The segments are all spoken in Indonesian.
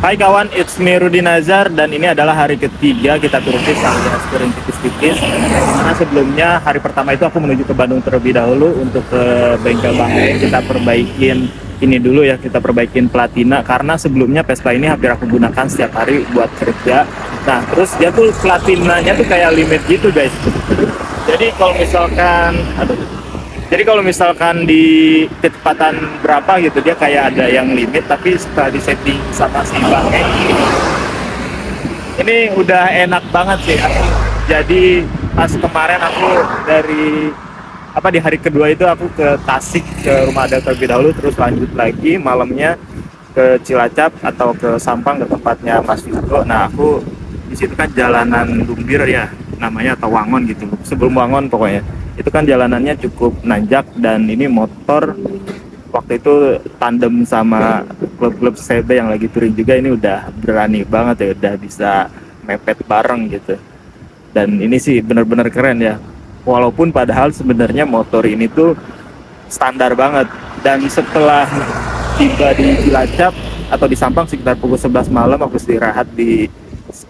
Hai kawan, it's me Rudy Nazar dan ini adalah hari ketiga kita turun bis alias touring tipis-tipis. Karena sebelumnya hari pertama itu aku menuju ke Bandung terlebih dahulu untuk ke bengkel Bangke. Kita perbaikin ini dulu ya, kita perbaikin platina karena sebelumnya Vespa ini hampir aku gunakan setiap hari buat kerja. Nah terus dia tuh platinanya tuh kayak limit gitu guys. Jadi kalau misalkan di kecepatan berapa gitu dia kayak ada yang limit, tapi setelah disetting sama si Bangke ini udah enak banget sih. Jadi pas kemarin aku di hari kedua itu aku ke Tasik ke rumah ada terlebih dahulu, terus lanjut lagi malamnya ke Cilacap atau ke Sampang ke tempatnya Mas Yugo. Nah aku di situ kan jalanan Lumbir ya namanya, atau Wangon gitu, sebelum Wangon pokoknya. Itu kan jalanannya cukup nanjak dan ini motor waktu itu tandem sama klub-klub CB yang lagi touring juga, ini udah berani banget ya, udah bisa mepet bareng gitu. Dan ini sih bener-bener keren ya, walaupun padahal sebenarnya motor ini tuh standar banget. Dan setelah tiba di Cilacap atau di Sampang sekitar pukul 11 malam, aku istirahat di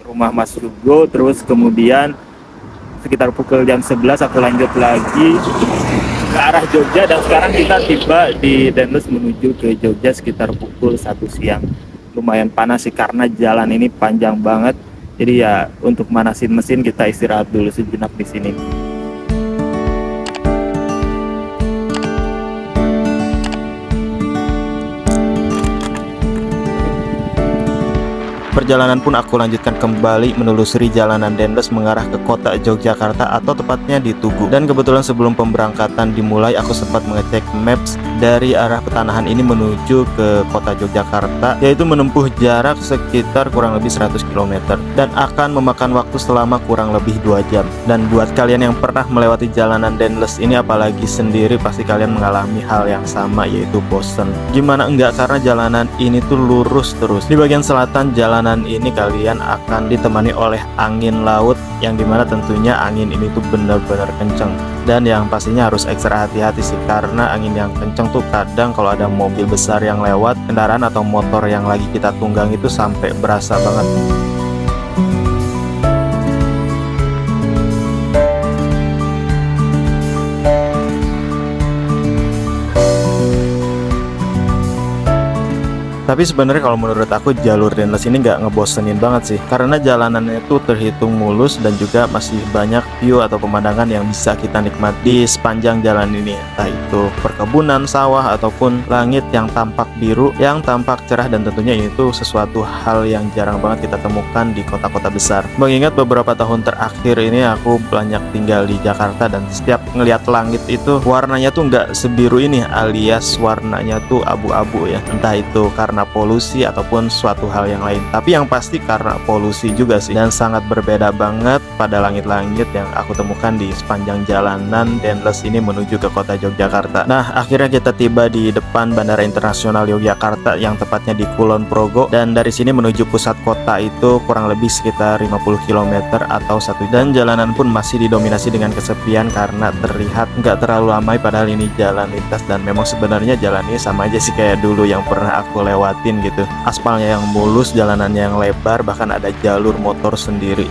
rumah Mas Hugo, terus kemudian sekitar pukul jam 11 aku lanjut lagi ke arah Jogja, dan sekarang kita tiba di Dendles menuju ke Jogja sekitar pukul 1 siang. Lumayan panas sih karena jalan ini panjang banget. Jadi ya untuk manasin mesin kita istirahat dulu sejenak di sini. Perjalanan pun aku lanjutkan kembali menelusuri jalanan Dendles mengarah ke kota Yogyakarta, atau tepatnya di Tugu. Dan kebetulan sebelum pemberangkatan dimulai aku sempat mengecek maps dari arah Petanahan ini menuju ke kota Yogyakarta, yaitu menempuh jarak sekitar kurang lebih 100 km dan akan memakan waktu selama kurang lebih 2 jam. Dan buat kalian yang pernah melewati jalanan Dendles ini, apalagi sendiri, pasti kalian mengalami hal yang sama, yaitu bosen. Gimana enggak, karena jalanan ini tuh lurus terus. Di bagian selatan jalanan ini kalian akan ditemani oleh angin laut, yang dimana tentunya angin ini tuh benar-benar kenceng, dan yang pastinya harus ekstra hati-hati sih, karena angin yang kenceng tuh kadang kalau ada mobil besar yang lewat, kendaraan atau motor yang lagi kita tunggang itu sampai berasa banget. Tapi sebenarnya kalau menurut aku jalur Dendles ini nggak ngebosenin banget sih, karena jalanannya itu terhitung mulus dan juga masih banyak view atau pemandangan yang bisa kita nikmati di sepanjang jalan ini, entah itu perkebunan, sawah, ataupun langit yang tampak biru, yang tampak cerah, dan tentunya itu sesuatu hal yang jarang banget kita temukan di kota-kota besar. Mengingat beberapa tahun terakhir ini aku banyak tinggal di Jakarta, dan setiap ngelihat langit itu warnanya tuh nggak sebiru ini, alias warnanya tuh abu-abu ya, entah itu karena polusi ataupun suatu hal yang lain. Tapi yang pasti karena polusi juga sih, dan sangat berbeda banget pada langit-langit yang aku temukan di sepanjang jalanan Dendles ini menuju ke kota Yogyakarta. Nah, akhirnya kita tiba di depan Bandara Internasional Yogyakarta, yang tepatnya di Kulon Progo, dan dari sini menuju pusat kota itu kurang lebih sekitar 50 km atau 1 jam. Dan jalanan pun masih didominasi dengan kesepian karena terlihat nggak terlalu ramai, padahal ini jalan lintas, dan memang sebenarnya jalan ini sama aja sih kayak dulu yang pernah aku lewatin gitu. Aspalnya yang mulus, jalanannya yang lebar, bahkan ada jalur motor sendiri.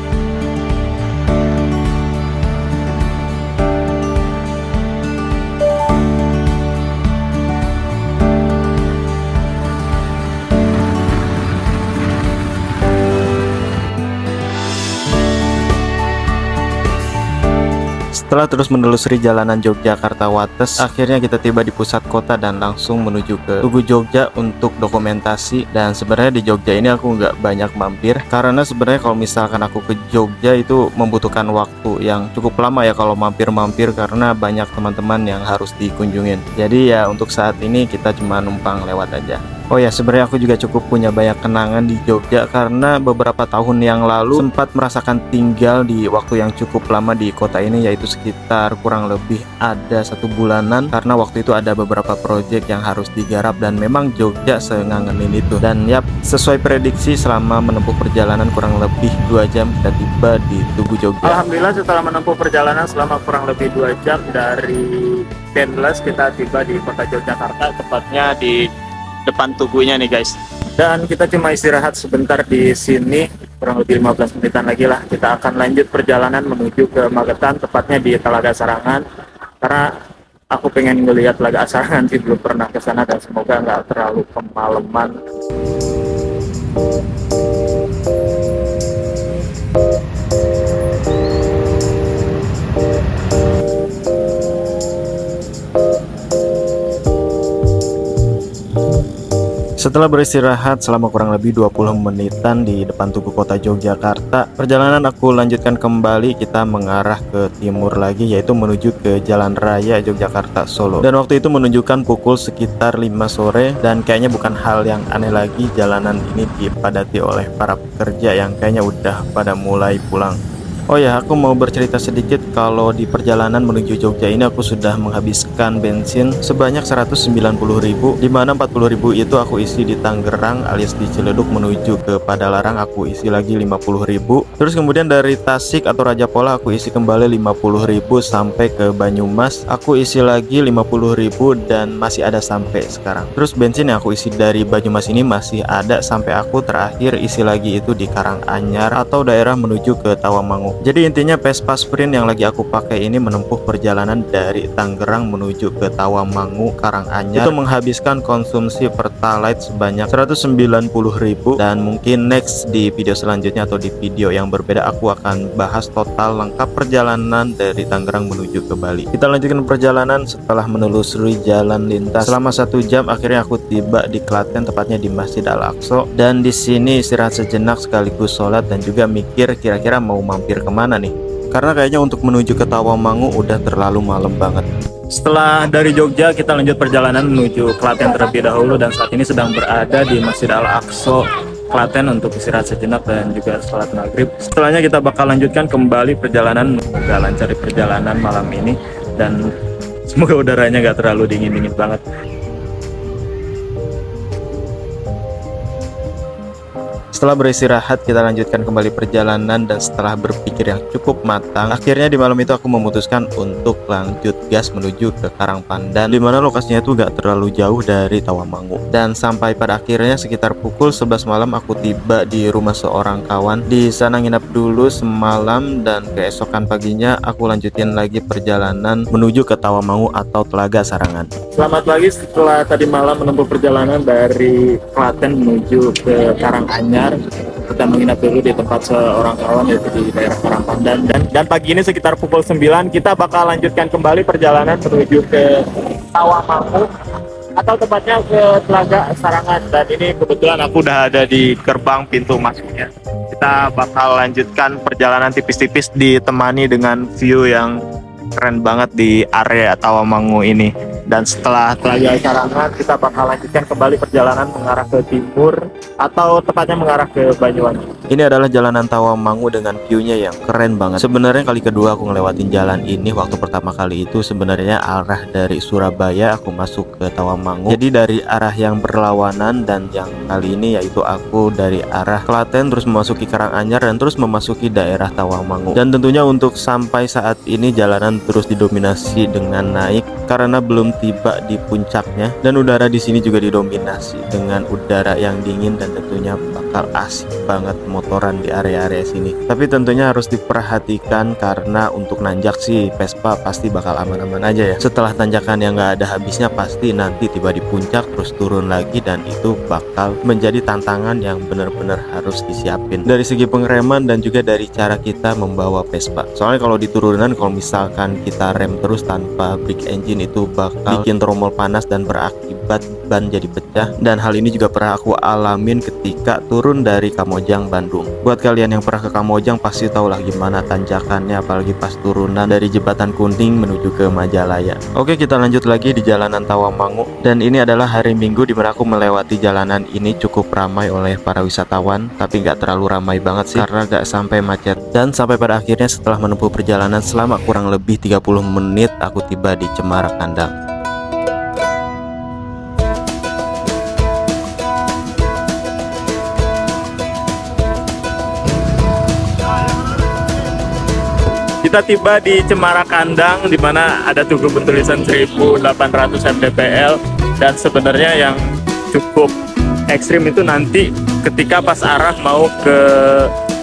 Setelah terus menelusuri jalanan Yogyakarta Wates, akhirnya kita tiba di pusat kota dan langsung menuju ke Tugu Jogja untuk dokumentasi. Dan sebenarnya di Jogja ini aku nggak banyak mampir, karena sebenarnya kalau misalkan aku ke Jogja itu membutuhkan waktu yang cukup lama ya kalau mampir-mampir, karena banyak teman-teman yang harus dikunjungin. Jadi ya untuk saat ini kita cuma numpang lewat aja. Oh ya, sebenarnya aku juga cukup punya banyak kenangan di Jogja, karena beberapa tahun yang lalu sempat merasakan tinggal di waktu yang cukup lama di kota ini, yaitu sekitar kurang lebih ada 1 bulanan, karena waktu itu ada beberapa proyek yang harus digarap, dan memang Jogja sengangenin itu. Dan ya, sesuai prediksi selama menempuh perjalanan kurang lebih 2 jam kita tiba di Tugu Jogja. Alhamdulillah setelah menempuh perjalanan selama kurang lebih 2 jam dari Dendles, kita tiba di kota Yogyakarta, tepatnya di depan Tugunya nih guys. Dan kita cuma istirahat sebentar di sini, kurang lebih 15 menitan lagi lah. Kita akan lanjut perjalanan menuju ke Magetan, tepatnya di Telaga Sarangan. Karena aku pengen ngelihat Telaga Sarangan sih, belum pernah ke sana, dan semoga nggak terlalu kemalaman. Setelah beristirahat selama kurang lebih 20 menitan di depan Tugu Kota Yogyakarta, perjalanan aku lanjutkan kembali. Kita mengarah ke timur lagi, yaitu menuju ke Jalan Raya Yogyakarta Solo. Dan waktu itu menunjukkan pukul sekitar 5 sore, dan kayaknya bukan hal yang aneh lagi jalanan ini dipadati oleh para pekerja yang kayaknya udah pada mulai pulang. Oh ya, aku mau bercerita sedikit kalau di perjalanan menuju Jogja ini aku sudah menghabiskan bensin sebanyak 190.000, dimana 40.000 itu aku isi di Tangerang alias di Ciledug menuju ke Padalarang aku isi lagi 50.000. Terus kemudian dari Tasik atau Raja Pola aku isi kembali 50.000 sampai ke Banyumas aku isi lagi 50.000 dan masih ada sampai sekarang. Terus bensin yang aku isi dari Banyumas ini masih ada sampai aku terakhir isi lagi itu di Karanganyar atau daerah menuju ke Tawamangu. Jadi intinya Vespa Sprint yang lagi aku pakai ini menempuh perjalanan dari Tangerang menuju ke Tawamangu, Karanganyar. Itu menghabiskan konsumsi Pertalite sebanyak 190.000, dan mungkin next di video selanjutnya atau di video yang berbeda aku akan bahas total lengkap perjalanan dari Tangerang menuju ke Bali. Kita lanjutkan perjalanan setelah menelusuri jalan lintas selama 1 jam. Akhirnya aku tiba di Klaten, tepatnya di Masjid Al-Aqsa, dan di sini istirahat sejenak sekaligus sholat dan juga mikir kira-kira mau mampir kemana nih, karena kayaknya untuk menuju ke Tawamangu udah terlalu malam banget. Setelah dari Jogja, kita lanjut perjalanan menuju Klaten terlebih dahulu, dan saat ini sedang berada di Masjid Al-Aqsa Klaten untuk istirahat sejenak dan juga sholat maghrib. Setelahnya kita bakal lanjutkan kembali perjalanan, semoga lancar di perjalanan malam ini, dan semoga udaranya gak terlalu dingin-dingin banget. Setelah beristirahat, kita lanjutkan kembali perjalanan, dan setelah berpikir yang cukup matang, akhirnya di malam itu aku memutuskan untuk lanjut gas menuju ke Karangpandan, dimana lokasinya itu gak terlalu jauh dari Tawamangu. Dan sampai pada akhirnya sekitar pukul 11 malam aku tiba di rumah seorang kawan. Di sana nginap dulu semalam, dan keesokan paginya aku lanjutin lagi perjalanan menuju ke Tawamangu atau Telaga Sarangan. Selamat pagi, setelah tadi malam menempuh perjalanan dari Klaten menuju ke Karanganyar, kita menginap dulu di tempat seorang kawan yaitu di daerah Karangpandan, dan pagi ini sekitar pukul 9 kita bakal lanjutkan kembali perjalanan menuju ke Tawamangu atau tepatnya ke Telaga Sarangan. Dan ini kebetulan aku udah ada di gerbang pintu masuknya. Kita bakal lanjutkan perjalanan tipis-tipis ditemani dengan view yang keren banget di area Tawamangu ini. Dan setelah Telaga Sarangan kita bakal lanjutkan kembali perjalanan mengarah ke timur atau tepatnya mengarah ke Banyuwangi. Ini adalah jalanan Tawamangu dengan view-nya yang keren banget. Sebenarnya kali kedua aku ngelewatin jalan ini. Waktu pertama kali itu sebenarnya arah dari Surabaya aku masuk ke Tawamangu. Jadi dari arah yang berlawanan, dan yang kali ini yaitu aku dari arah Klaten terus memasuki Karanganyar dan terus memasuki daerah Tawamangu. Dan tentunya untuk sampai saat ini jalanan terus didominasi dengan naik karena belum tiba di puncaknya, dan udara di sini juga didominasi dengan udara yang dingin, dan tentunya bakal asik banget motoran di area-area sini. Tapi tentunya harus diperhatikan karena untuk nanjak sih Vespa pasti bakal aman-aman aja ya. Setelah tanjakan yang nggak ada habisnya pasti nanti tiba di puncak terus turun lagi, dan itu bakal menjadi tantangan yang benar-benar harus disiapin dari segi pengereman dan juga dari cara kita membawa Vespa. Soalnya kalau di turunan, kalau misalkan kita rem terus tanpa brake engine, itu bakal bikin tromol panas dan berakibat ban jadi pecah. Dan hal ini juga pernah aku alamin ketika turun dari Kamojang Bandung. Buat kalian yang pernah ke Kamojang pasti tahu lah gimana tanjakannya, apalagi pas turunan dari Jembatan Kuning menuju ke Majalaya. Oke, kita lanjut lagi di jalanan Tawamangu, dan ini adalah hari Minggu dimana aku melewati jalanan ini cukup ramai oleh para wisatawan, tapi nggak terlalu ramai banget sih karena nggak sampai macet. Dan sampai pada akhirnya setelah menempuh perjalanan selama kurang lebih 30 menit aku tiba di Cemara Kandang. Kita tiba di Cemara Kandang, di mana ada tugu bertulisan 1800 mdpl, dan sebenarnya yang cukup ekstrim itu nanti ketika pas arah mau ke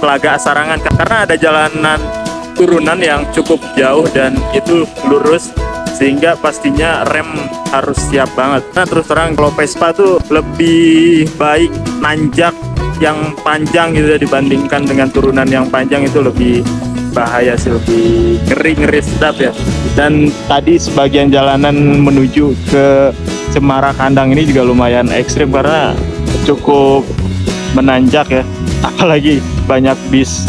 Telaga Sarangan, karena ada jalanan turunan yang cukup jauh dan itu lurus, sehingga pastinya rem harus siap banget. Nah terus terang kalau Vespa tuh lebih baik nanjak yang panjang gitu ya, dibandingkan dengan turunan yang panjang itu lebih bahaya sih, lebih ngeri sedap ya. Dan tadi sebagian jalanan menuju ke Cemara Kandang ini juga lumayan ekstrim karena cukup menanjak ya, apalagi banyak bis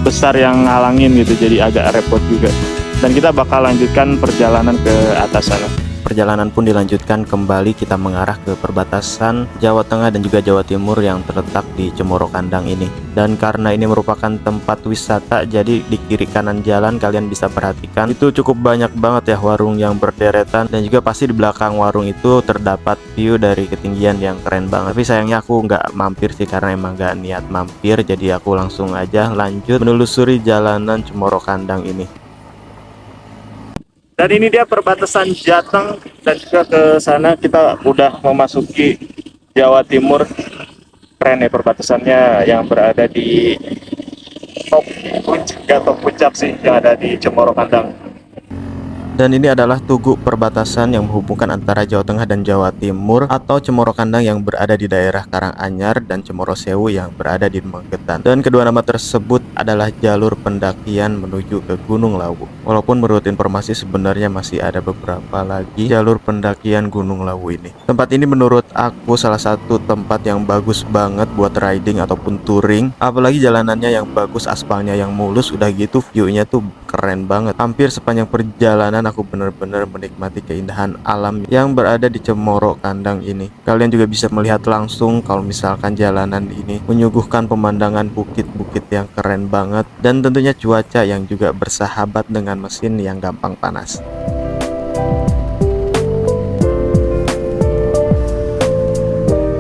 besar yang ngalangin gitu, jadi agak repot juga. Dan kita bakal lanjutkan perjalanan ke atas sana. Perjalanan pun dilanjutkan kembali, kita mengarah ke perbatasan Jawa Tengah dan juga Jawa Timur yang terletak di Cemoro Kandang ini. Dan karena ini merupakan tempat wisata, jadi di kiri kanan jalan kalian bisa perhatikan itu cukup banyak banget ya warung yang berderetan, dan juga pasti di belakang warung itu terdapat view dari ketinggian yang keren banget. Tapi sayangnya aku nggak mampir sih karena emang nggak niat mampir, jadi aku langsung aja lanjut menelusuri jalanan Cemoro Kandang ini. Dan ini dia perbatasan Jateng, dan juga ke sana kita udah memasuki Jawa Timur. Keren ya perbatasannya yang berada di top puncak sih yang ada di Cemoro Kandang. Dan ini adalah tugu perbatasan yang menghubungkan antara Jawa Tengah dan Jawa Timur, atau Cemoro Kandang yang berada di daerah Karanganyar dan Cemoro Sewu yang berada di Magetan. Dan kedua nama tersebut adalah jalur pendakian menuju ke Gunung Lawu. Walaupun menurut informasi sebenarnya masih ada beberapa lagi jalur pendakian Gunung Lawu ini. Tempat ini menurut aku salah satu tempat yang bagus banget buat riding ataupun touring. Apalagi jalanannya yang bagus, aspalnya yang mulus, udah gitu view-nya tuh keren banget. Hampir sepanjang perjalanan aku benar-benar menikmati keindahan alam yang berada di Cemoro Kandang ini. Kalian juga bisa melihat langsung kalau misalkan jalanan ini menyuguhkan pemandangan bukit-bukit yang keren banget, dan tentunya cuaca yang juga bersahabat dengan mesin yang gampang panas.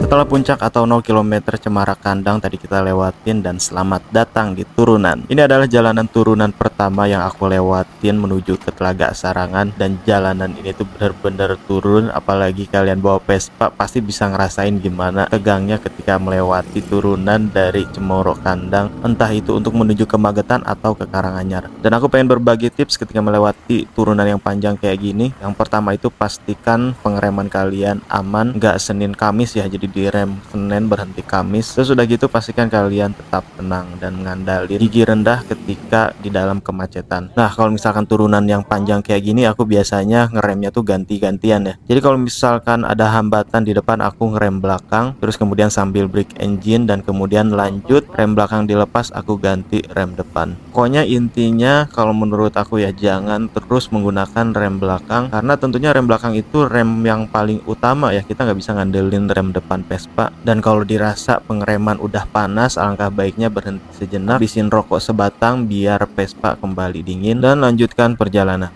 Setelah puncak atau 0 km Cemara Kandang tadi kita lewatin, dan selamat datang di turunan. Ini adalah jalanan turunan pertama yang aku lewatin menuju ke Telaga Sarangan, dan jalanan ini tuh bener-bener turun. Apalagi kalian bawa Vespa pasti bisa ngerasain gimana tegangnya ketika melewati turunan dari Cemoro Kandang, entah itu untuk menuju ke Magetan atau ke Karanganyar. Dan aku pengen berbagi tips ketika melewati turunan yang panjang kayak gini. Yang pertama itu pastikan pengereman kalian aman, nggak Senin Kamis ya, jadi direm Senin berhenti Kamis. Terus udah gitu pastikan kalian tetap tenang dan mengandalkan gigi rendah ketika di dalam kemacetan. Nah kalau misalkan turunan yang panjang kayak gini, aku biasanya ngeremnya tuh ganti-gantian ya. Jadi kalau misalkan ada hambatan di depan, aku ngerem belakang, terus kemudian sambil break engine, dan kemudian lanjut rem belakang dilepas, aku ganti rem depan. Pokoknya intinya kalau menurut aku ya, jangan terus menggunakan rem belakang, karena tentunya rem belakang itu rem yang paling utama ya. Kita nggak bisa ngandelin rem depan Vespa. Dan kalau dirasa pengereman udah panas, alangkah baiknya berhenti sejenak, habisin rokok sebatang biar Vespa kembali dingin, dan lanjutkan perjalanan.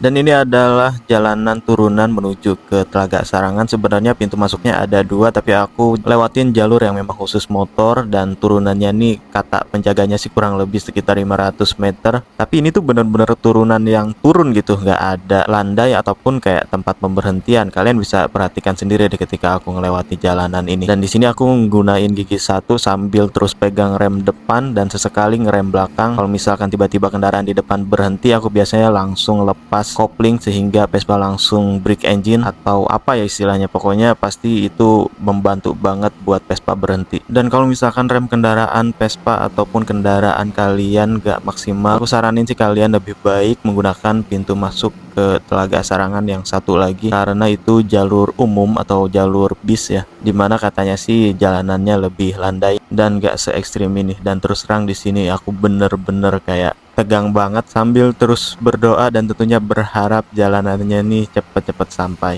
Dan ini adalah jalanan turunan menuju ke Telaga Sarangan. Sebenarnya pintu masuknya ada dua, tapi aku lewatin jalur yang memang khusus motor, dan turunannya nih kata penjaganya sih kurang lebih sekitar 500 meter. Tapi ini tuh bener-bener turunan yang turun gitu, nggak ada landai ataupun kayak tempat pemberhentian. Kalian bisa perhatikan sendiri deh ketika aku ngelewati jalanan ini. Dan di sini aku nggunain gigi satu sambil terus pegang rem depan dan sesekali ngerem belakang. Kalau misalkan tiba-tiba kendaraan di depan berhenti, aku biasanya langsung lepas kopling sehingga Vespa langsung break engine atau apa ya istilahnya. Pokoknya pasti itu membantu banget buat Vespa berhenti. Dan kalau misalkan rem kendaraan Vespa ataupun kendaraan kalian gak maksimal, aku saranin sih kalian lebih baik menggunakan pintu masuk ke Telaga Sarangan yang satu lagi, karena itu jalur umum atau jalur bis ya, dimana katanya sih jalanannya lebih landai dan gak se ekstrim ini. Dan terus terang di sini aku bener-bener kayak tegang banget sambil terus berdoa dan tentunya berharap jalanannya nih cepet-cepet sampai.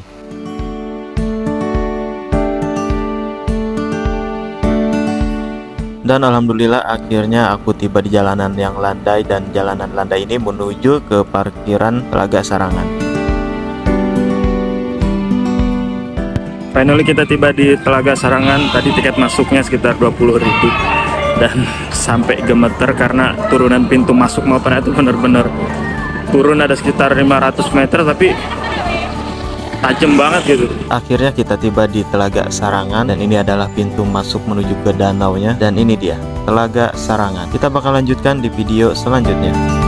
Dan alhamdulillah akhirnya aku tiba di jalanan yang landai, dan jalanan landai ini menuju ke parkiran Telaga Sarangan. Finally kita tiba di Telaga Sarangan. Tadi tiket masuknya sekitar 20.000, dan sampai gemeter karena turunan pintu masuk motornya itu bener-bener turun, ada sekitar 500 meter, tapi tajam banget gitu. Akhirnya kita tiba di Telaga Sarangan, dan ini adalah pintu masuk menuju ke danaunya. Dan ini dia Telaga Sarangan. Kita bakal lanjutkan di video selanjutnya.